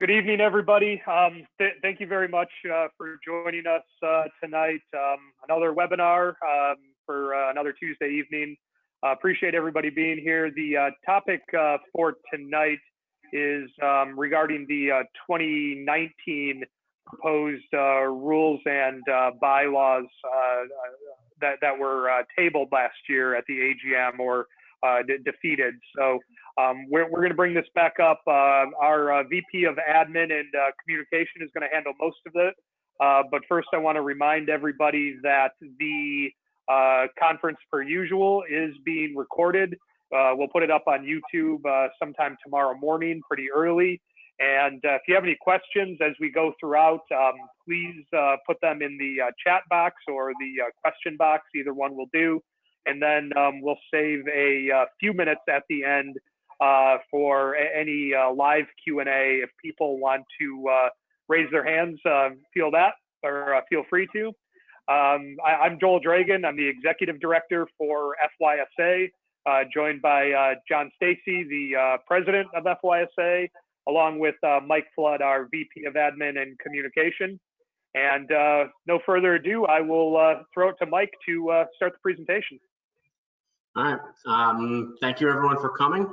Good evening, everybody. Thank you very much for joining us tonight. Another webinar for another Tuesday evening. Appreciate everybody being here. The topic for tonight is regarding the 2019 proposed rules and bylaws that were tabled last year at the AGM or defeated. So we're going to bring this back up. Our VP of Admin and Communication is going to handle most of it. But first, I want to remind everybody that the conference, per usual, is being recorded. We'll put it up on YouTube sometime tomorrow morning, pretty early. And if you have any questions as we go throughout, please put them in the chat box or the question box. Either one will do. And then we'll save a few minutes at the end for any live Q&A. If people want to raise their hands, feel free to. I'm Joel Dragan. I'm the Executive Director for FYSA, joined by John Stacey, the President of FYSA, along with Mike Flood, our VP of Admin and Communication. And no further ado, I will throw it to Mike to start the presentation. All right. Thank you, everyone, for coming.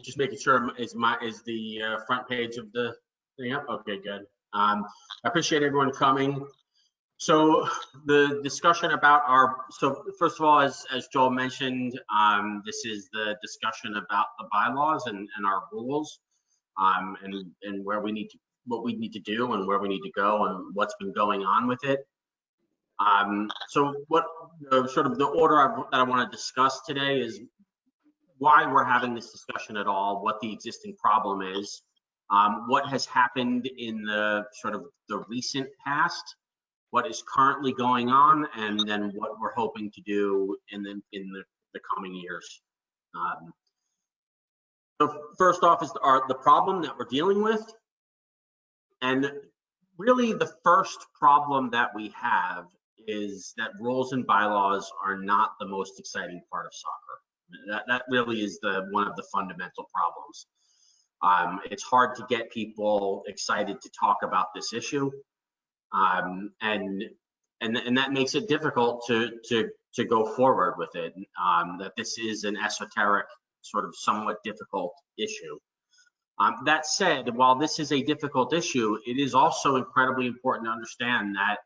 Just making sure is the front page of the thing up? Okay, good. I appreciate everyone coming. So the discussion about so first of all, as Joel mentioned, this is the discussion about the bylaws and our rules, and what we need to do and where we need to go and what's been going on with it. So what sort of the order that I want to discuss today is why we're having this discussion at all, what the existing problem is, what has happened in the sort of the recent past, what is currently going on, and then what we're hoping to do in the coming years. So first off is the problem that we're dealing with, and really the first problem that we have is that rules and bylaws are not the most exciting part of soccer. That really is one of the fundamental problems. It's hard to get people excited to talk about this issue, and that makes it difficult to go forward with it. That this is an esoteric, sort of somewhat difficult issue. That said, while this is a difficult issue, it is also incredibly important to understand that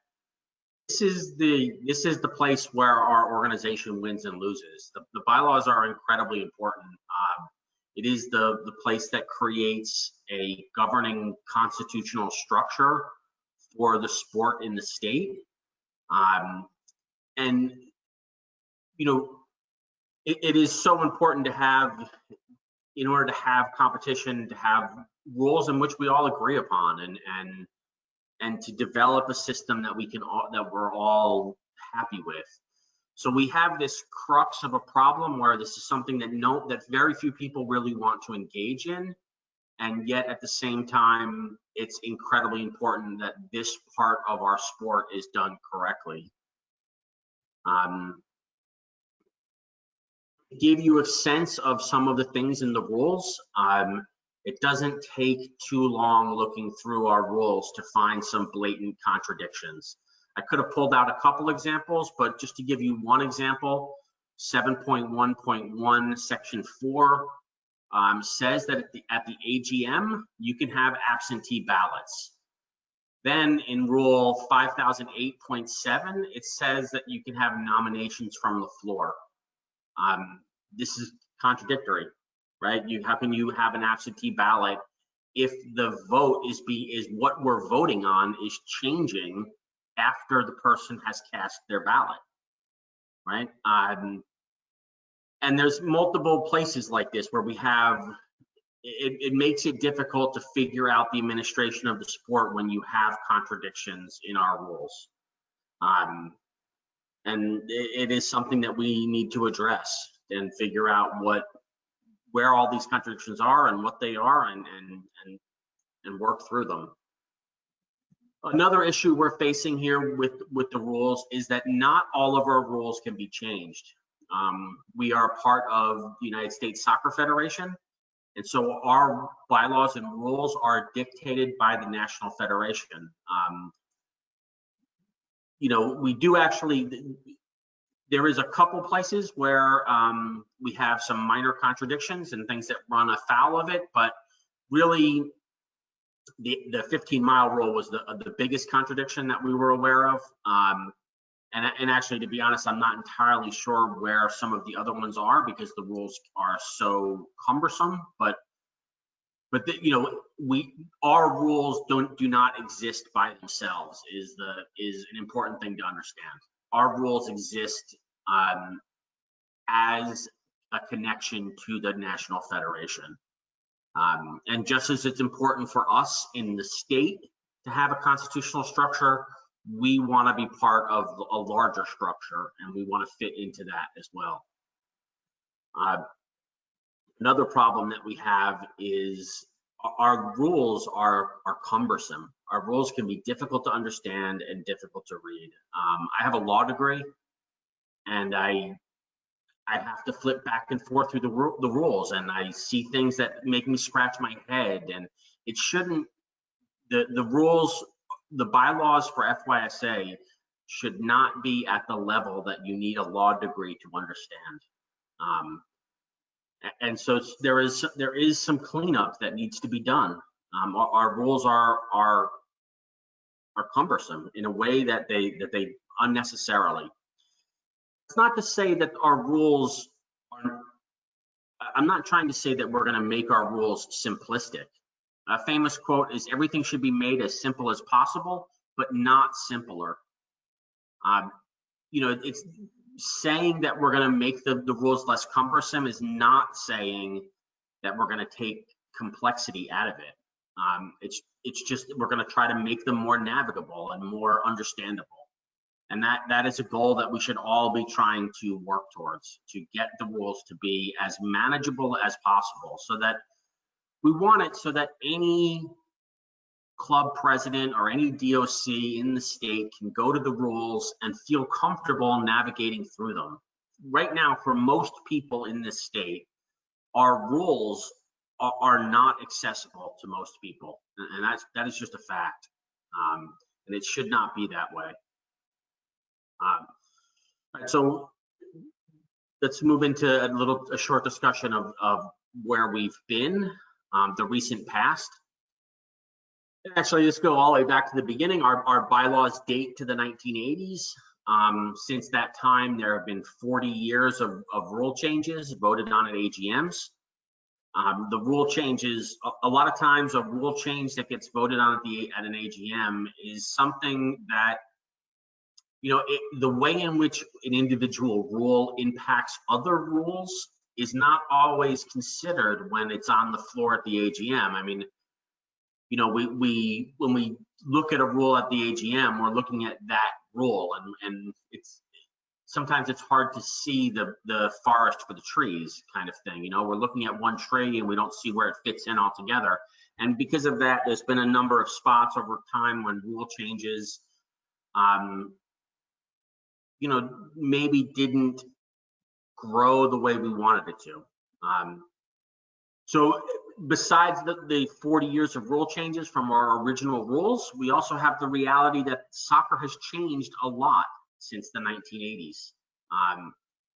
this is the place where our organization wins and loses. The bylaws are incredibly important. It is the place that creates a governing constitutional structure for the sport in the state. And you know, it is so important to have, in order to have competition, to have rules in which we all agree upon, and to develop a system that we're all happy with. So we have this crux of a problem where this is something that very few people really want to engage in, and yet at the same time, it's incredibly important that this part of our sport is done correctly. Give you a sense of some of the things in the rules. It doesn't take too long looking through our rules to find some blatant contradictions. I could have pulled out a couple examples, but just to give you one example, 7.1.1 section 4 says that at the AGM, you can have absentee ballots. Then in rule 5008.7, it says that you can have nominations from the floor. This is contradictory, right? How can you have an absentee ballot if the vote is what we're voting on is changing after the person has cast their ballot, right? And there's multiple places like this where we have, it makes it difficult to figure out the administration of the sport when you have contradictions in our rules. And it is something that we need to address and figure out where all these contradictions are and what they are, and work through them. Another issue we're facing here with the rules is that not all of our rules can be changed. We are part of the United States Soccer Federation, And so our bylaws and rules are dictated by the National Federation. We do actually, there is a couple places where we have some minor contradictions and things that run afoul of it, but really the 15-mile rule was the biggest contradiction that we were aware of. And actually, to be honest, I'm not entirely sure where some of the other ones are because the rules are so cumbersome. But our rules do not exist by themselves is an important thing to understand. Our rules exist as a connection to the National Federation. And just as it's important for us in the state to have a constitutional structure, we want to be part of a larger structure, and we want to fit into that as well. Another problem that we have is our rules are cumbersome. Our rules can be difficult to understand and difficult to read. I have a law degree, and I have to flip back and forth through the rules, and I see things that make me scratch my head. And it shouldn't. The rules, the bylaws for FYSA should not be at the level that you need a law degree to understand. And so there is some cleanup that needs to be done. Our rules are cumbersome in a way that they unnecessarily. It's not to say that our rules are. I'm not trying to say that we're going to make our rules simplistic. A famous quote is, "Everything should be made as simple as possible, but not simpler." It's saying that we're going to make the rules less cumbersome is not saying that we're going to take complexity out of it. It's just we're going to try to make them more navigable and more understandable. And that is a goal that we should all be trying to work towards, to get the rules to be as manageable as possible, so that we want it so that any club president or any DOC in the state can go to the rules and feel comfortable navigating through them. Right now, for most people in this state, our rules are not accessible to most people, and that is just a fact. And it should not be that way. So let's move into a short discussion of where we've been, the recent past. Actually, let's go all the way back to the beginning. Our bylaws date to the 1980s. Since that time, there have been 40 years of rule changes voted on at AGMs. The rule changes, a lot of times a rule change that gets voted on at an AGM is something that, the way in which an individual rule impacts other rules is not always considered when it's on the floor at the AGM. I mean, when we look at a rule at the AGM, we're looking at that rule, and sometimes it's hard to see the forest for the trees kind of thing. We're looking at one tree and we don't see where it fits in altogether. And because of that, there's been a number of spots over time when rule changes, maybe didn't grow the way we wanted it to. So besides the 40 years of rule changes from our original rules, we also have the reality that soccer has changed a lot since the 1980s.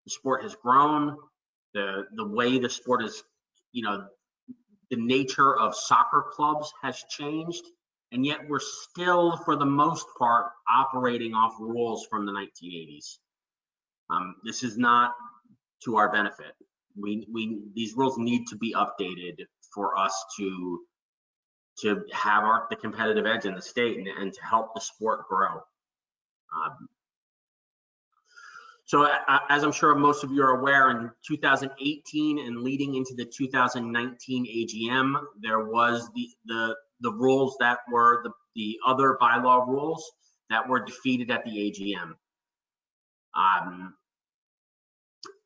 The sport has grown, the way the sport is, the nature of soccer clubs has changed, and yet we're still, for the most part, operating off rules from the 1980s. This is not to our benefit. These rules need to be updated for us to have the competitive edge in the state and to help the sport grow. So as I'm sure most of you are aware, in 2018 and leading into the 2019 AGM, there was the rules that were the other bylaw rules that were defeated at the AGM.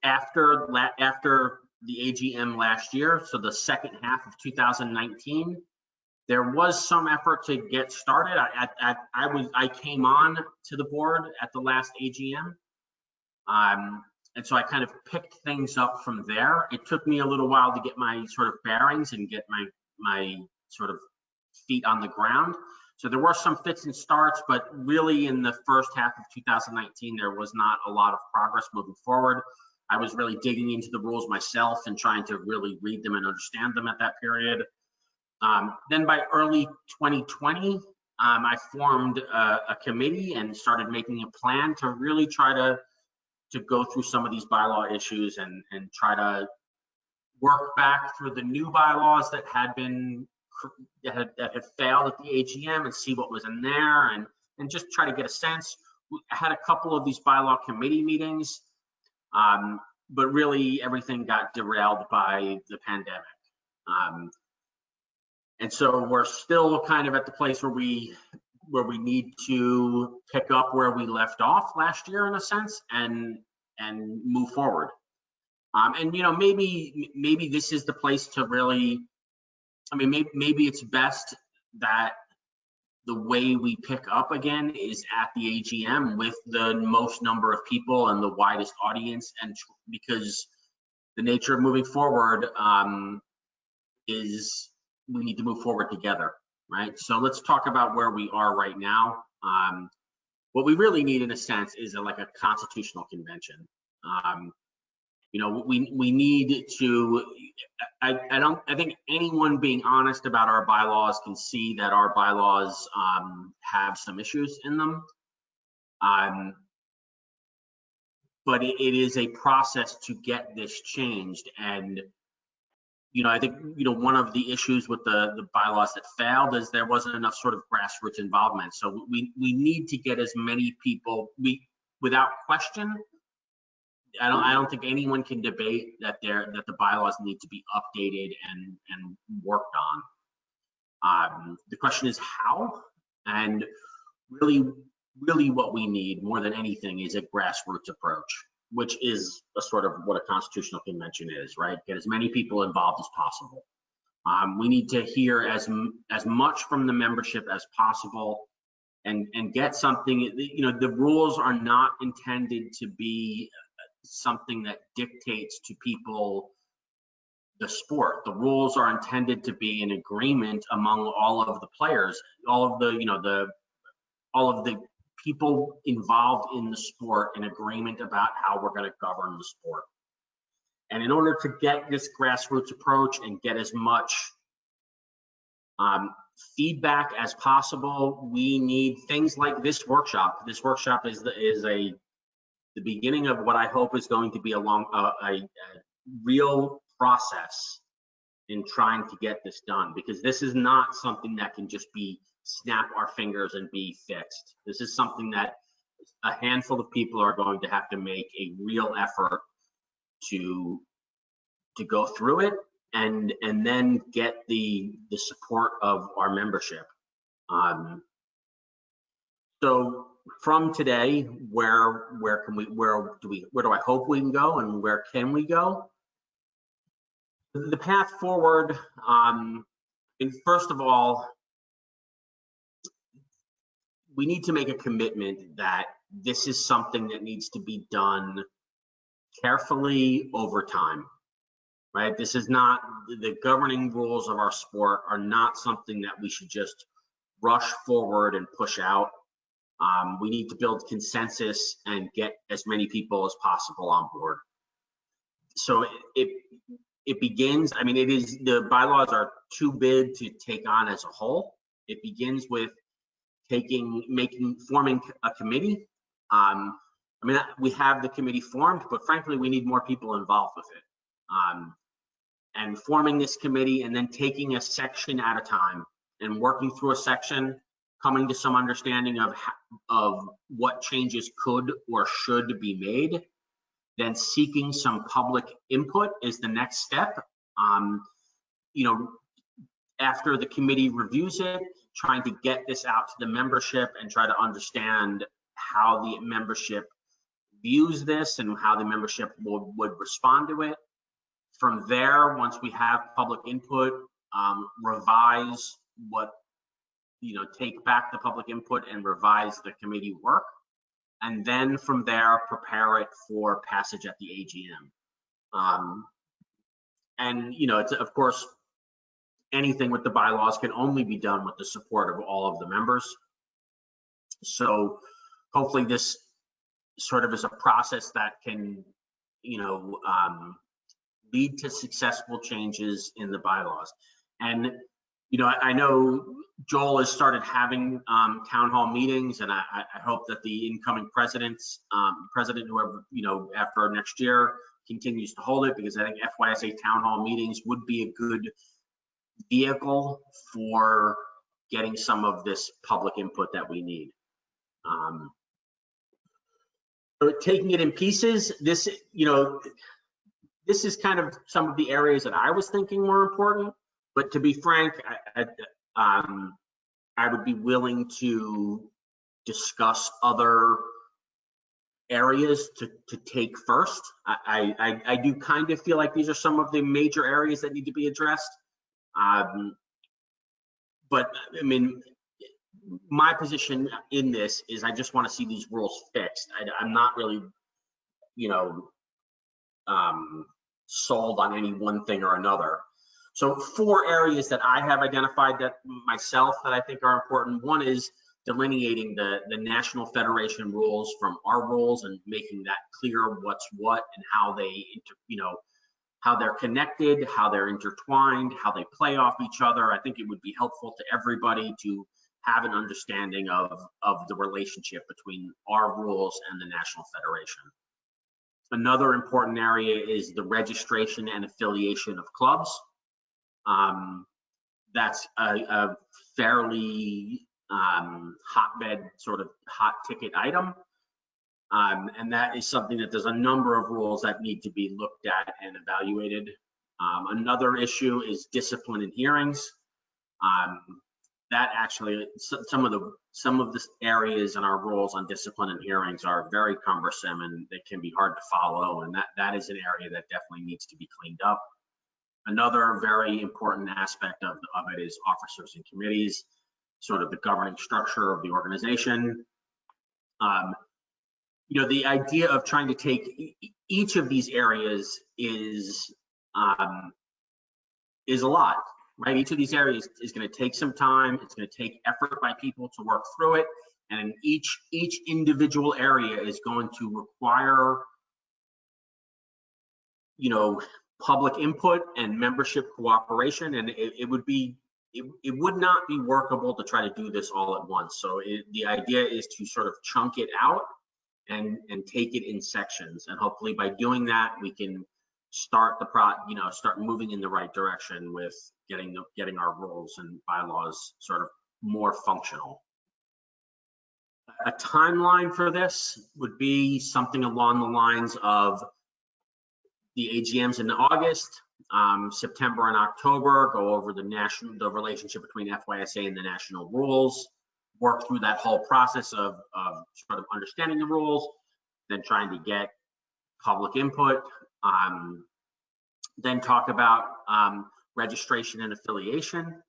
After the AGM last year, so the second half of 2019, there was some effort to get started. I came on to the board at the last AGM, so I kind of picked things up from there. It took me a little while to get my sort of bearings and get my sort of feet on the ground. So there were some fits and starts, but really in the first half of 2019, there was not a lot of progress moving forward. I was really digging into the rules myself and trying to really read them and understand them at that period. Then by early 2020, I formed a committee and started making a plan to really try to go through some of these bylaw issues and try to work back through the new bylaws that had failed at the AGM and see what was in there and just try to get a sense. I had a couple of these bylaw committee meetings, but really everything got derailed by the pandemic. And so we're still kind of at the place where we need to pick up where we left off last year in a sense and move forward. And you know, maybe this is the place to really, I mean, maybe it's best that the way we pick up again is at the AGM with the most number of people and the widest audience, and because the nature of moving forward is we need to move forward together, right? So let's talk about where we are right now. What we really need in a sense is like a constitutional convention. You know, we need to, I think anyone being honest about our bylaws can see that our bylaws have some issues in them. But it is a process to get this changed. And you know, I think, you know, one of the issues with the bylaws that failed is there wasn't enough sort of grassroots involvement. So we need to get as many people, without question, I don't think anyone can debate that the bylaws need to be updated and worked on. The question is how, and really what we need more than anything is a grassroots approach, which is a sort of what a constitutional convention is, right? Get as many people involved as possible. We need to hear as much from the membership as possible and get something. You know, the rules are not intended to be something that dictates to people the sport. The rules are intended to be an agreement among all of the players, all of the people involved in the sport, in agreement about how we're going to govern the sport. And in order to get this grassroots approach and get as much feedback as possible, we need things like this workshop. This workshop is the beginning of what I hope is going to be a real process in trying to get this done, because this is not something that can just be snap our fingers and be fixed. This is something that a handful of people are going to have to make a real effort to go through it and then get the support of our membership. So from today, where do I hope we can go, and where can we go? The path forward, and first of all, we need to make a commitment that this is something that needs to be done carefully over time, right? This is not, the governing rules of our sport are not something that we should just rush forward and push out. We need to build consensus and get as many people as possible on board. So it begins, I mean, the bylaws are too big to take on as a whole. It begins with forming a committee. I mean, we have the committee formed, but frankly, we need more people involved with it. And forming this committee and then taking a section at a time and working through a section, coming to some understanding of what changes could or should be made, then seeking some public input is the next step. You know, after the committee reviews it, trying to get this out to the membership and try to understand how the membership views this and how the membership would respond to it. From there, once we have public input, revise take back the public input and revise the committee work. and then from there prepare it for passage at the AGM. And it's, of course, anything with the bylaws can only be done with the support of all of the members. So hopefully this sort of is a process that can, lead to successful changes in the bylaws. And, I know Joel has started having town hall meetings, and I hope that the incoming president, whoever, after next year, continues to hold it, because I think FYSA town hall meetings would be a good vehicle for getting some of this public input that we need. So taking it in pieces, this is kind of some of the areas that I was thinking were important, but to be frank, I would be willing to discuss other areas to take first. I do kind of feel like these are some of the major areas that need to be addressed. But I mean, my position in this is I just want to see these rules fixed. I'm not really, sold on any one thing or another. So 4 areas that I have identified that myself that I think are important. One is delineating the National Federation rules from our rules and making that clear what's what and how they, how they're connected, how they're intertwined, how they play off each other. I think it would be helpful to everybody to have an understanding of the relationship between our rules and the National Federation. Another important area is the registration and affiliation of clubs. That's a fairly hotbed, sort of hot ticket item. And that is something that there's a number of rules that need to be looked at and evaluated. Another issue is discipline in hearings. That actually, some of the areas in our rules on discipline and hearings are very cumbersome and they can be hard to follow, and that is an area that definitely needs to be cleaned up. Another very important aspect of it is officers and committees, sort of the governing structure of the organization. The idea of trying to take each of these areas is a lot. Right, each of these areas is going to take some time. It's going to take effort by people to work through it, and each individual area is going to require, public input and membership cooperation. And it would not be workable to try to do this all at once. So the idea is to sort of chunk it out and take it in sections, and hopefully by doing that we can start start moving in the right direction with getting our rules and bylaws sort of more functional. A timeline for this would be something along the lines of the AGMs in August, September and October, go over the relationship between FYSA and the national rules, work through that whole process of sort of understanding the rules, then trying to get public input, then talk about registration and affiliation.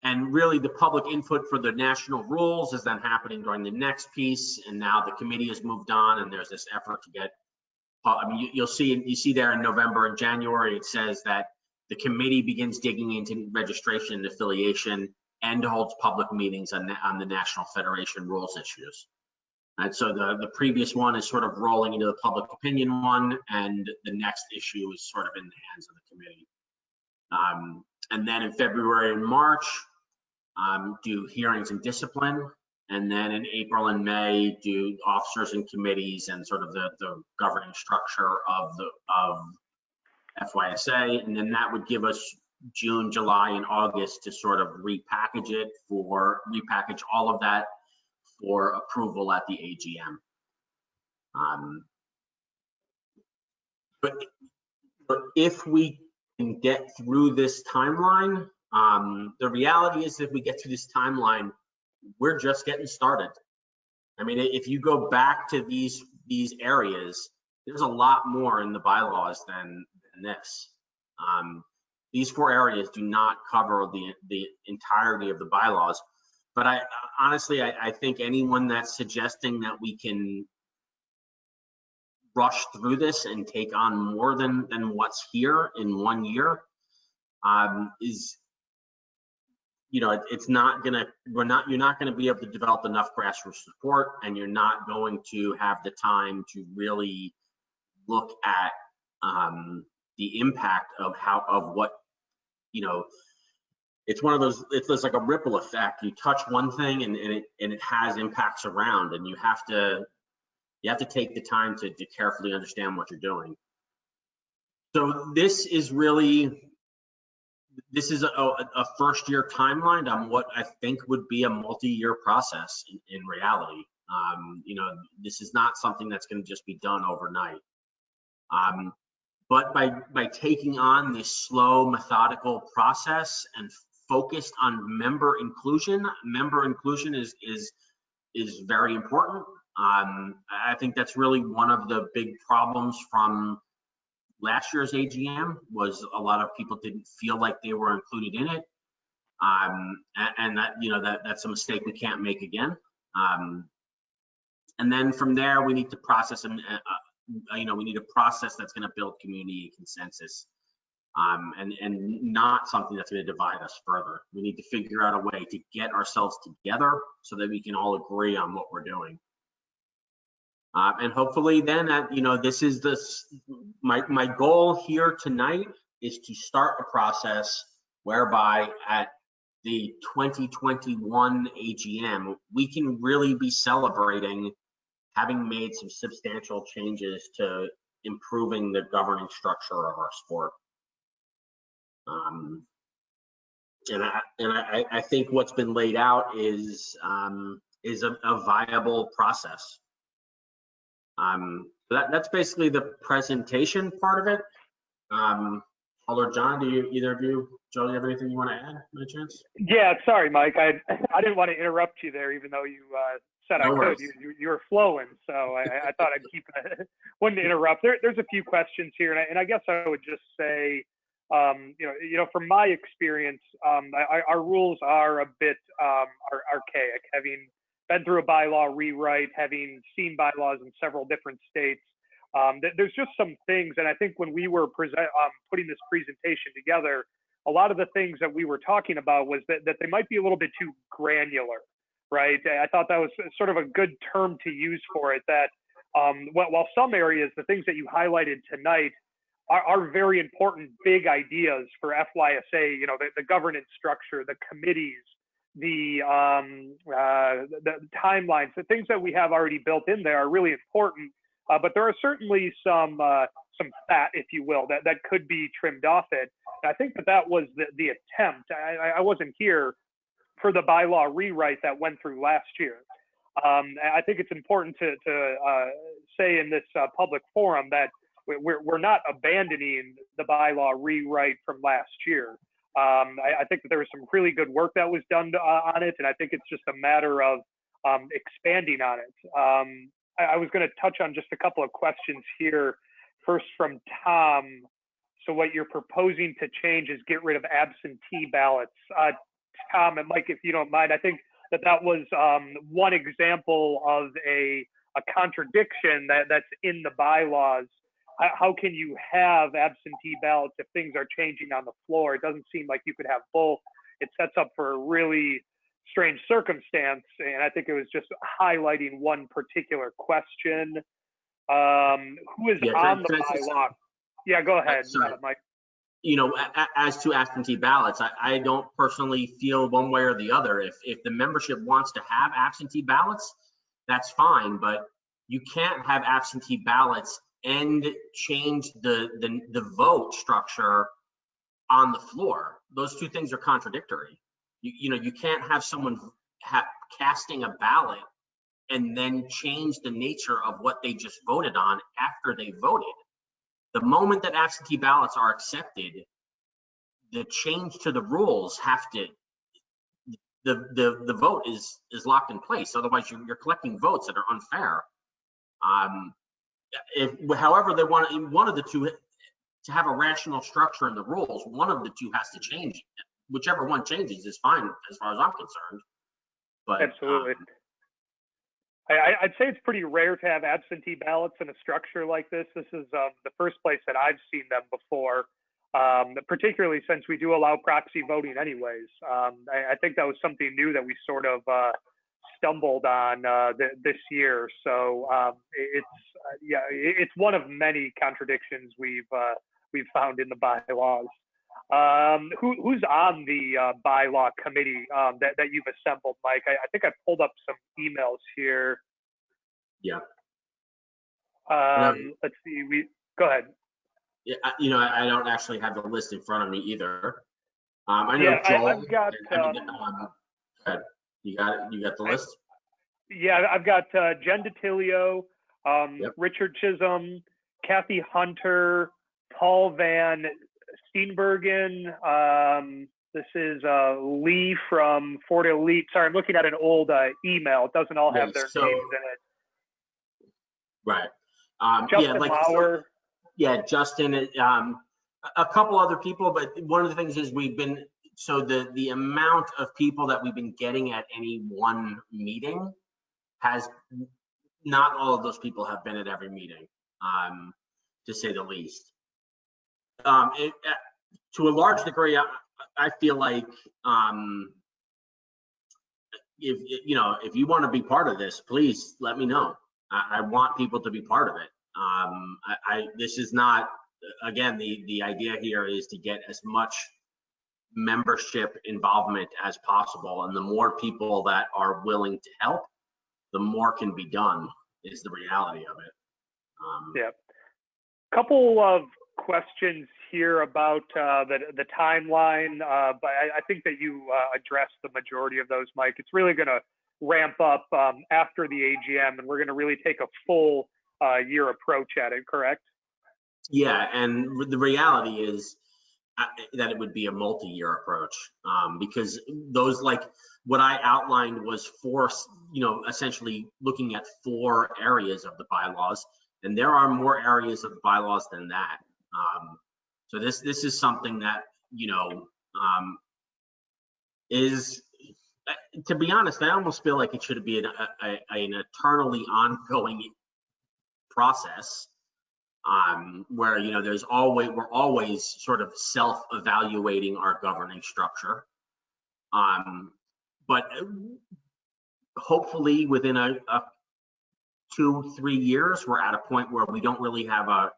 And really the public input for the national rules is then happening during the next piece. And now the committee has moved on and there's this effort to get, you see there in November and January, it says that the committee begins digging into registration and affiliation and holds public meetings on the National Federation rules issues. And so the previous one is sort of rolling into the public opinion one, and the next issue is sort of in the hands of the committee. And then in February and March, do hearings and discipline. And then in April and May, do officers and committees and sort of the governing structure of FYSA. And then that would give us June, July, and August to sort of repackage all of that for approval at the AGM. But if we can get through this timeline, the reality is if we get through this timeline, we're just getting started. I mean, if you go back to these areas, there's a lot more in the bylaws than this. These 4 areas do not cover the entirety of the bylaws, But I honestly, I think anyone that's suggesting that we can rush through this and take on more than what's here in 1 year is, you know, it's not gonna, you're not gonna be able to develop enough grassroots support, and you're not going to have the time to really look at the impact of what, you know, it's one of those, it's like a ripple effect. You touch one thing and it has impacts around, and you have to take the time to carefully understand what you're doing. So this is a first year timeline on what I think would be a multi-year process in reality. You know, this is not something that's going to just be done overnight. But by taking on this slow, methodical process and focused on member inclusion is very important. I think that's really one of the big problems from last year's AGM, was a lot of people didn't feel like they were included in it. And that, you know, that's a mistake we can't make again. And then from there, we need to process and you know, we need a process that's going to build community consensus, and not something that's going to divide us further. We need to figure out a way to get ourselves together so that we can all agree on what we're doing. And hopefully then, you know, my goal here tonight is to start a process whereby at the 2021 AGM, we can really be celebrating having made some substantial changes to improving the governing structure of our sport. And I think what's been laid out is a viable process. That's basically the presentation part of it. Or John, do either of you, Joe, have anything you want to add by chance? Yeah, sorry, Mike. I didn't want to interrupt you there, even though you said I could. You were flowing, so I thought I'd keep it. Wouldn't interrupt. There's a few questions here, and I guess I would just say, you know, from my experience, our rules are a bit archaic. Having been through a bylaw rewrite, having seen bylaws in several different states, there's just some things, and I think when we were putting this presentation together, a lot of the things that we were talking about was that they might be a little bit too granular, right? I thought that was sort of a good term to use for it, that while some areas, the things that you highlighted tonight are very important, big ideas for FYSA, you know, the governance structure, the committees, the timelines, the things that we have already built in there are really important. But there are certainly some fat, if you will, that could be trimmed off it. And I think that was the attempt. I wasn't here for the bylaw rewrite that went through last year. I think it's important to say in this public forum that we're not abandoning the bylaw rewrite from last year. I think that there was some really good work that was done on it, and I think it's just a matter of expanding on it. I was going to touch on just a couple of questions here. First from Tom. So what you're proposing to change is get rid of absentee ballots. Tom and Mike, if you don't mind, I think that was one example of a contradiction that's in the bylaws. How can you have absentee ballots if things are changing on the floor? It doesn't seem like you could have both. It sets up for a really strange circumstance, and I think it was just highlighting one particular question. Who is on the bylaw? Yeah, go ahead, Mike. You know, as to absentee ballots, I don't personally feel one way or the other. If the membership wants to have absentee ballots, that's fine, but you can't have absentee ballots and change the vote structure on the floor. Those two things are contradictory. You know, you can't have someone casting a ballot and then change the nature of what they just voted on after they voted. The moment that absentee ballots are accepted, the change to the rules the vote is locked in place. Otherwise, you're collecting votes that are unfair. However, they want one of the two to have a rational structure in the rules. One of the two has to change. Whichever one changes is fine as far as I'm concerned. But Absolutely. I'd say it's pretty rare to have absentee ballots in a structure like this. This is the first place that I've seen them before, particularly since we do allow proxy voting anyways. I think that was something new that we sort of stumbled on this year. So it's one of many contradictions we've found in the bylaws. Who's on the bylaw committee that you've assembled, Mike? I think I pulled up some emails here. Yeah. Let's see. Go ahead. Yeah, I don't actually have the list in front of me either. I know Yeah, Joel. I've got. You got the list. Yeah, I've got Jen DiTilio, Yep. Richard Chisholm, Kathy Hunter, Paul Van Steenbergen. This is Lee from Fort Elite. Sorry, I'm looking at an old email. It doesn't all have their names in it. Right. Justin Lauer. Justin. A couple other people, but one of the things is the amount of people that we've been getting at any one meeting has, not all of those people have been at every meeting, to say the least. To a large degree, I feel like if you want to be part of this, please let me know. I want people to be part of it. This is not, again, the idea here is to get as much membership involvement as possible, and the more people that are willing to help, the more can be done, is the reality of it. Yeah. Couple of questions here about the timeline, but I think that you addressed the majority of those, Mike. It's really going to ramp up after the AGM, and we're going to really take a full year approach at it, correct? Yeah, and the reality is that it would be a multi-year approach, because those, like what I outlined was essentially looking at 4 areas of the bylaws, and there are more areas of the bylaws than that. So this is something that is, to be honest, I almost feel like it should be an eternally ongoing process, where we're always sort of self-evaluating our governing structure, but hopefully within a 2-3 years we're at a point where we don't really have a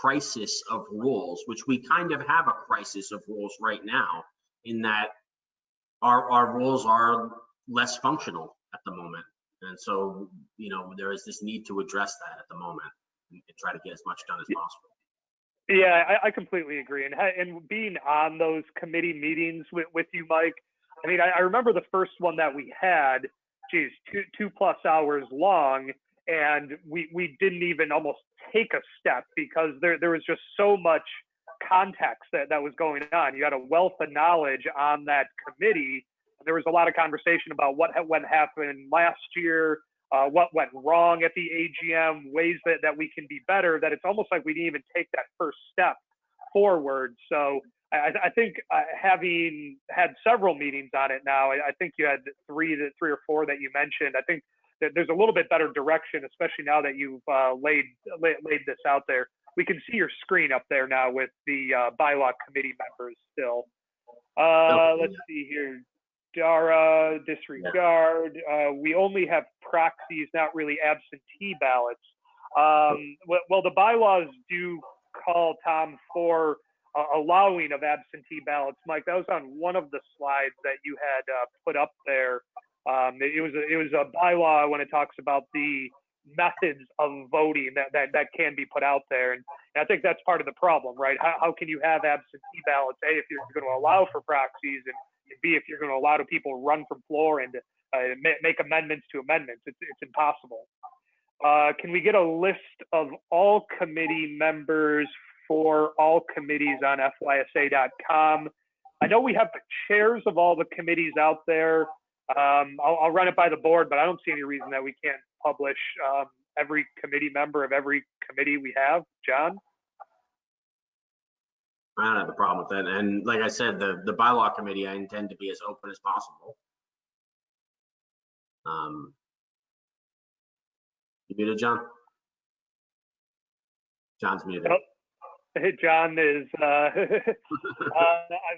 crisis of rules, which we kind of have a crisis of rules right now, in that our rules are less functional at the moment, and so there is this need to address that at the moment and try to get as much done as possible. Yeah, I completely agree. And being on those committee meetings with you, Mike, I mean, I remember the first one that we had, geez, 2+ hours long, and we didn't even almost take a step because there was just so much context that was going on. You had a wealth of knowledge on that committee. There was a lot of conversation about what happened last year, what went wrong at the AGM, ways that we can be better, that it's almost like we didn't even take that first step forward. So I think having had several meetings on it now, I think you had 3 or 4 that you mentioned. I think that there's a little bit better direction, especially now that you've laid this out there. We can see your screen up there now with the bylaw committee members still. Let's see here. Dara, disregard. We only have proxies, not really absentee ballots. Well, the bylaws do call, Tom, for allowing of absentee ballots. Mike, that was on one of the slides that you had put up there. It was a bylaw when it talks about the methods of voting that can be put out there, and I think that's part of the problem, right? How can you have absentee ballots, A, if you're going to allow for proxies, and B, if you're going to allow people run from floor and make amendments to amendments? It's impossible. Can we get a list of all committee members for all committees on FYSA.com? I know we have the chairs of all the committees out there. I'll run it by the board, but I don't see any reason that we can't publish every committee member of every committee we have. John? I don't have a problem with that. And like I said, the bylaw committee, I intend to be as open as possible. You muted, John? John's muted. Oh, John is, I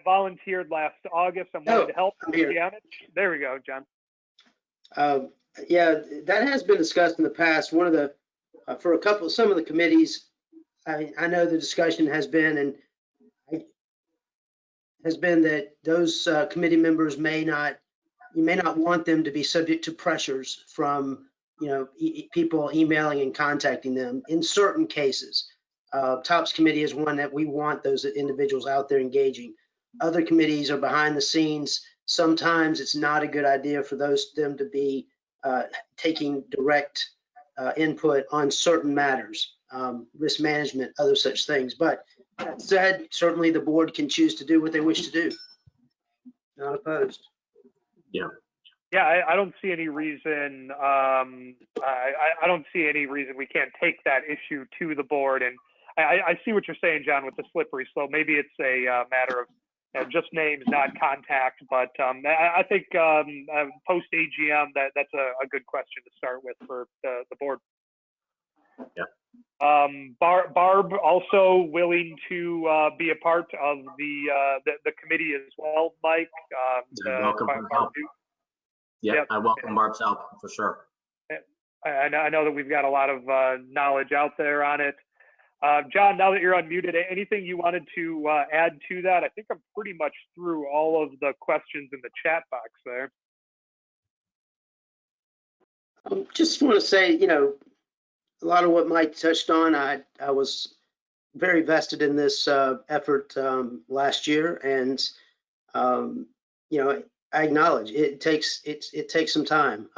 volunteered last August. I'm willing to help. I'm here. There we go, John. Yeah, that has been discussed in the past. One of the, for some of the committees, I know the discussion has been that those committee members you may not want them to be subject to pressures from, people emailing and contacting them in certain cases. TOPS committee is one that we want those individuals out there engaging. Other committees are behind the scenes. Sometimes it's not a good idea for them to be taking direct input on certain matters, risk management, other such things. But that said, certainly the board can choose to do what they wish to do. Not opposed. Yeah. Yeah, I don't see any reason. I don't see any reason we can't take that issue to the board. And I see what you're saying, John, with the slippery slope. Maybe it's a matter of just names, not contact. But I think post AGM, that's a good question to start with for the board. Yeah. Barb also willing to be a part of the committee as well, Mike. Welcome. Yeah, I welcome Barb's help for sure. I know that we've got a lot of knowledge out there on it. John, now that you're unmuted, anything you wanted to add to that? I think I'm pretty much through all of the questions in the chat box there. Just want to say, a lot of what Mike touched on, I was very vested in this effort last year, and I acknowledge it takes some time.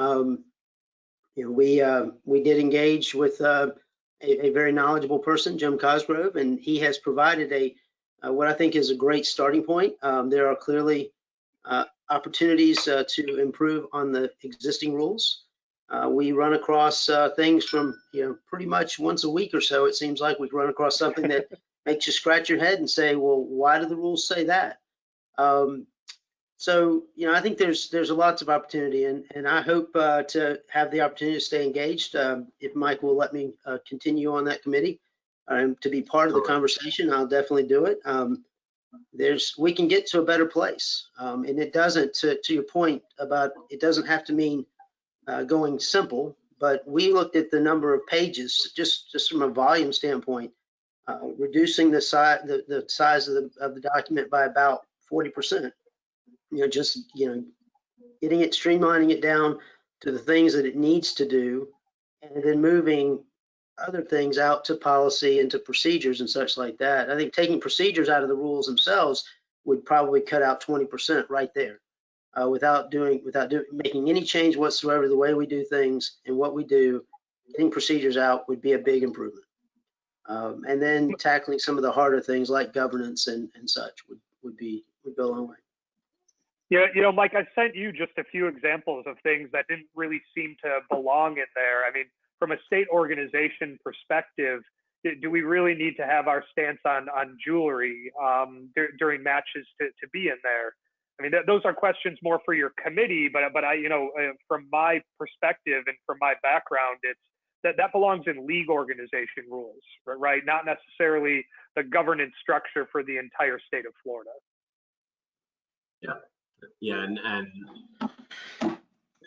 We did engage with a very knowledgeable person, Jim Cosgrove, and he has provided what I think is a great starting point. There are clearly opportunities to improve on the existing rules. We run across things from pretty much once a week or so. It seems like we run across something that makes you scratch your head and say, well, why do the rules say that? So, I think there's lots of opportunity, and I hope to have the opportunity to stay engaged. If Mike will let me continue on that committee to be part of the conversation, I'll definitely do it. We can get to a better place, and it doesn't, to your point about, it doesn't have to mean going simple, but we looked at the number of pages just from a volume standpoint, reducing the size of the document by about 40%. Getting it, streamlining it down to the things that it needs to do, and then moving other things out to policy and to procedures and such like that. I think taking procedures out of the rules themselves would probably cut out 20% right there, without making any change whatsoever the way we do things and what we do. Getting procedures out would be a big improvement, and then tackling some of the harder things like governance and such would go a long way. Yeah, Mike, I sent you just a few examples of things that didn't really seem to belong in there. I mean, from a state organization perspective, do we really need to have our stance on jewelry during matches to be in there? I mean, those are questions more for your committee, but from my perspective and from my background, it's that belongs in league organization rules, right? Not necessarily the governance structure for the entire state of Florida. Yeah, and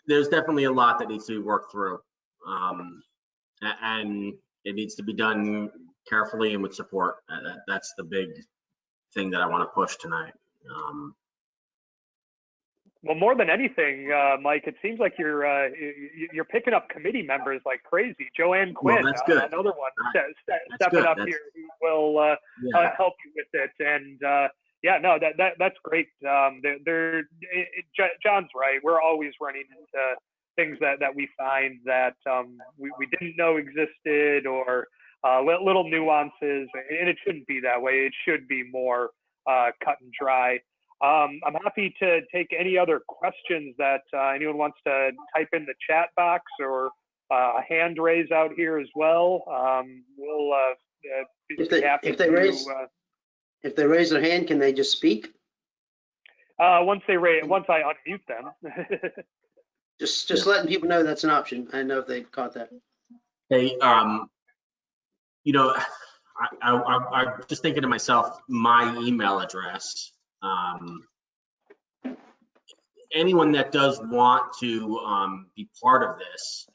there's definitely a lot that needs to be worked through, and it needs to be done carefully and with support. That's the big thing that I want to push tonight. Well, more than anything, Mike, it seems like you're picking up committee members like crazy. Joanne Quinn, well, that's good. Another one, stepping up here, who will help you with it. And that's great. John's right. We're always running into things that we find that we didn't know existed, or little nuances, and it shouldn't be that way. It should be more cut and dry. I'm happy to take any other questions that anyone wants to type in the chat box, or a hand raise out here as well. We'll be happy if they raise their hand, can they just speak? Once I unmute them. Just letting people know that's an option. I know if they caught that. Hey, you know, I'm just thinking to myself, my email address. Anyone that does want to be part of this,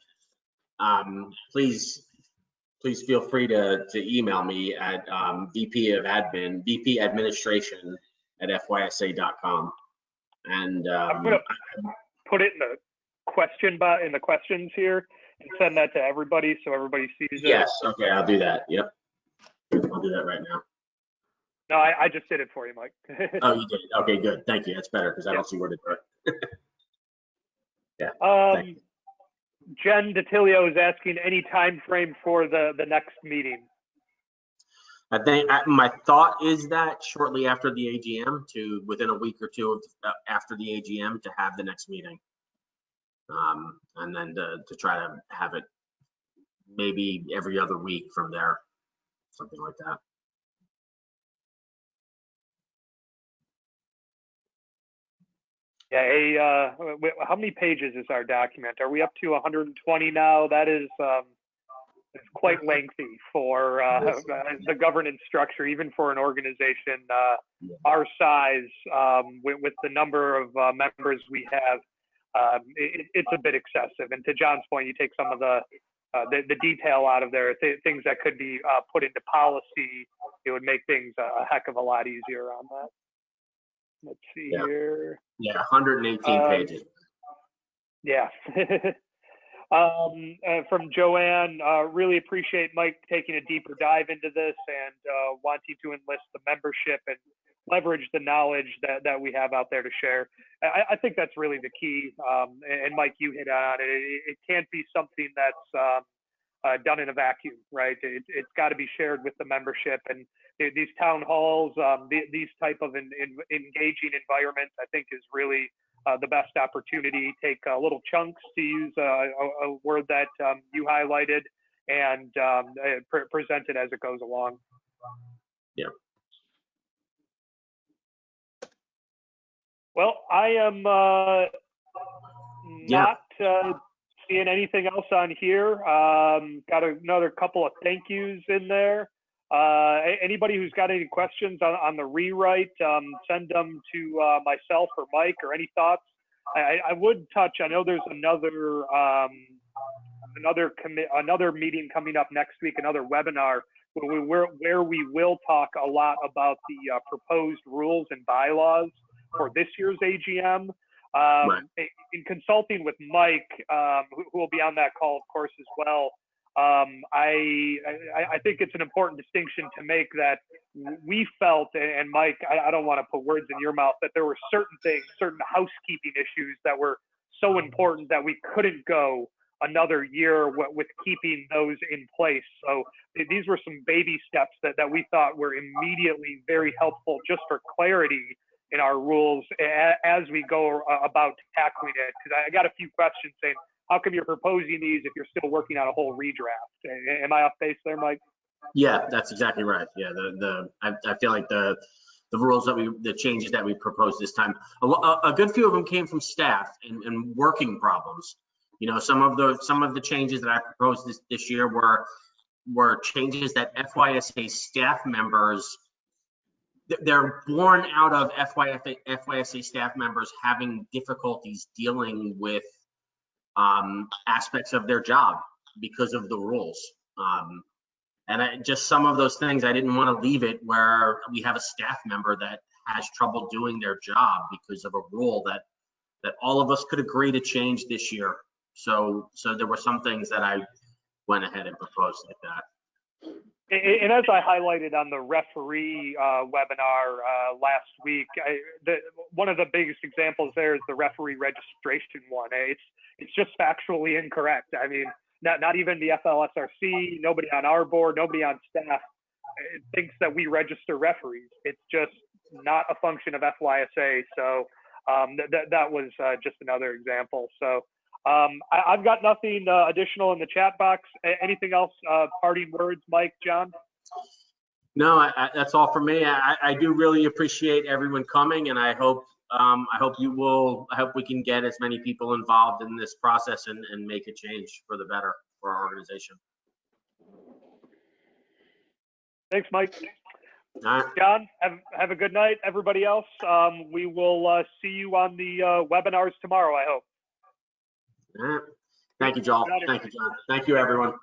please feel free to email me at VP Administration at FYSA.com. And I'm gonna put it in the in the questions here and send that to everybody so everybody sees it. Yes, okay, I'll do that. Yep, I'll do that right now. No, I just did it for you, Mike. Oh, you did? Okay, good. Thank you. That's better because I don't see where to do it. Yeah. Jen DeTilio is asking any time frame for the next meeting. I think my thought is that shortly after the AGM, to within a week or two after the AGM, to have the next meeting, and then to try to have it maybe every other week from there, something like that. Yeah, how many pages is our document? Are we up to 120 now? That is it's quite lengthy for the governance structure, even for an organization our size, with the number of members we have. It's a bit excessive. And to John's point, you take some of the detail out of there, things that could be put into policy, it would make things a heck of a lot easier on that. Let's see here. Yeah, 118 pages. Yeah. From Joanne, really appreciate Mike taking a deeper dive into this and wanting to enlist the membership and leverage the knowledge that we have out there to share. I think that's really the key. And Mike, you hit on it. It can't be something that's done in a vacuum, right? It's got to be shared with the membership, and these town halls, these type of engaging environments, I think is really the best opportunity. Take little chunks, to use a word that you highlighted, and present it as it goes along. Yeah. Well, I am not seeing anything else on here. Got another couple of thank yous in there. Anybody who's got any questions on the rewrite, send them to myself or Mike, or any thoughts. I would touch, I know there's another meeting coming up next week, another webinar where we will talk a lot about the proposed rules and bylaws for this year's AGM. Right. In consulting with Mike, who will be on that call, of course, as well, I think it's an important distinction to make, that we felt, and Mike, I don't want to put words in your mouth, that there were certain things, certain housekeeping issues that were so important that we couldn't go another year with keeping those in place. So these were some baby steps that we thought were immediately very helpful, just for clarity in our rules as we go about tackling it. Because I got a few questions saying, how come you're proposing these if you're still working on a whole redraft? Am I off base there, Mike? Yeah, that's exactly right. Yeah, I feel like the rules the changes that we proposed this time, a good few of them came from staff and working problems. You know, some of the changes that I proposed this year were changes that FYSA staff members, they're born out of FYSA staff members having difficulties dealing with aspects of their job because of the rules. And just some of those things, I didn't want to leave it where we have a staff member that has trouble doing their job because of a rule that all of us could agree to change this year. So there were some things that I went ahead and proposed like that. And as I highlighted on the referee webinar last week, one of the biggest examples there is the referee registration one. It's just factually incorrect. I mean, not even the FLSRC, nobody on our board, nobody on staff thinks that we register referees. It's just not a function of FYSA. So that was just another example. So I've got nothing additional in the chat box. Anything else, parting words, Mike, John? No, that's all for me. I do really appreciate everyone coming, and I hope I hope we can get as many people involved in this process and make a change for the better for our organization. Thanks, Mike. All right. John, have a good night. Everybody else, we will see you on the webinars tomorrow, I hope. All right. Thank you, Joel. Thank you, John. Thank you, everyone.